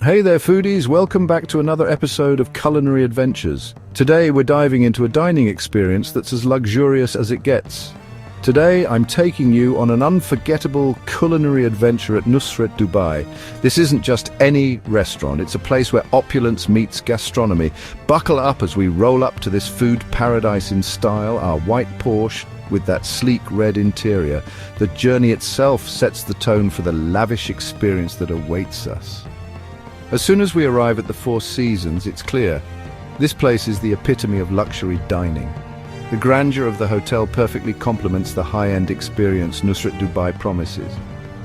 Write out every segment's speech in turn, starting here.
Hey there foodies, welcome back to another episode of Culinary Adventures. Today we're diving into a dining experience that's as luxurious as it gets. Today I'm taking you on an unforgettable culinary adventure at Nusret Dubai. This isn't just any restaurant, it's a place where opulence meets gastronomy. Buckle up as we roll up to this food paradise in style, our white Porsche with that sleek red interior. The journey itself sets the tone for the lavish experience that awaits us. As soon as we arrive at the Four Seasons, it's clear. This place is the epitome of luxury dining. The grandeur of the hotel perfectly complements the high-end experience Nusret Dubai promises.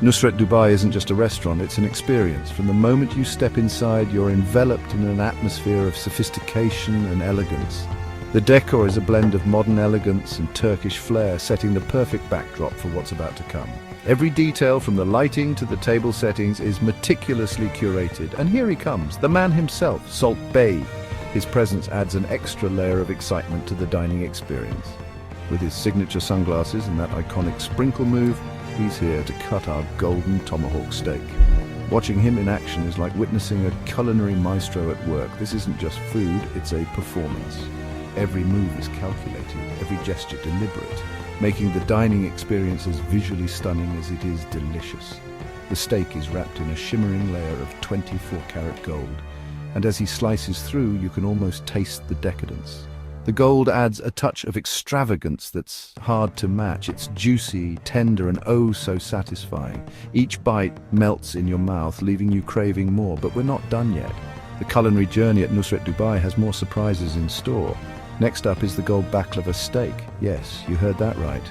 Nusret Dubai isn't just a restaurant, it's an experience. From the moment you step inside, you're enveloped in an atmosphere of sophistication and elegance. The decor is a blend of modern elegance and Turkish flair, setting the perfect backdrop for what's about to come. Every detail, from the lighting to the table settings, is meticulously curated. And here he comes, the man himself, Salt Bey. His presence adds an extra layer of excitement to the dining experience. With his signature sunglasses and that iconic sprinkle move, he's here to cut our golden tomahawk steak. Watching him in action is like witnessing a culinary maestro at work. This isn't just food, it's a performance. Every move is calculated, every gesture deliberate, making the dining experience as visually stunning as it is delicious. The steak is wrapped in a shimmering layer of 24-karat gold, and as he slices through, you can almost taste the decadence. The gold adds a touch of extravagance that's hard to match. It's juicy, tender, and oh so satisfying. Each bite melts in your mouth, leaving you craving more, but we're not done yet. The culinary journey at Nusret Dubai has more surprises in store. Next up is the gold baklava steak. Yes, you heard that right.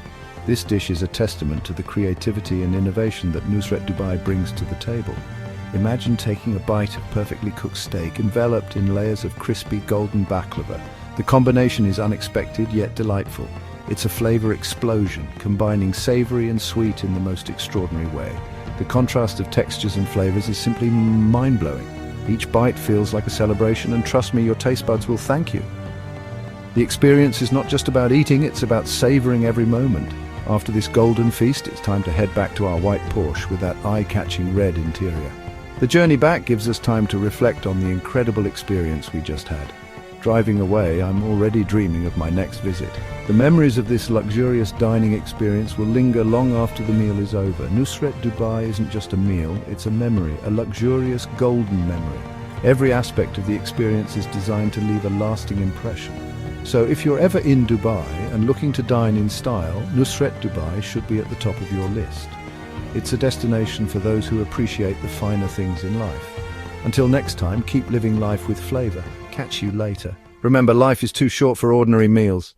This dish is a testament to the creativity and innovation that Nusret Dubai brings to the table. Imagine taking a bite of perfectly cooked steak enveloped in layers of crispy golden baklava. The combination is unexpected yet delightful. It's a flavor explosion, combining savory and sweet in the most extraordinary way. The contrast of textures and flavors is simply mind-blowing. Each bite feels like a celebration, and trust me, your taste buds will thank you. The experience is not just about eating, it's about savoring every moment. After this golden feast, it's time to head back to our white Porsche with that eye-catching red interior. The journey back gives us time to reflect on the incredible experience we just had. Driving away, I'm already dreaming of my next visit. The memories of this luxurious dining experience will linger long after the meal is over. Nusret Dubai isn't just a meal, it's a memory, a luxurious golden memory. Every aspect of the experience is designed to leave a lasting impression. So if you're ever in Dubai and looking to dine in style, Nusret Dubai should be at the top of your list. It's a destination for those who appreciate the finer things in life. Until next time, keep living life with flavor. Catch you later. Remember, life is too short for ordinary meals.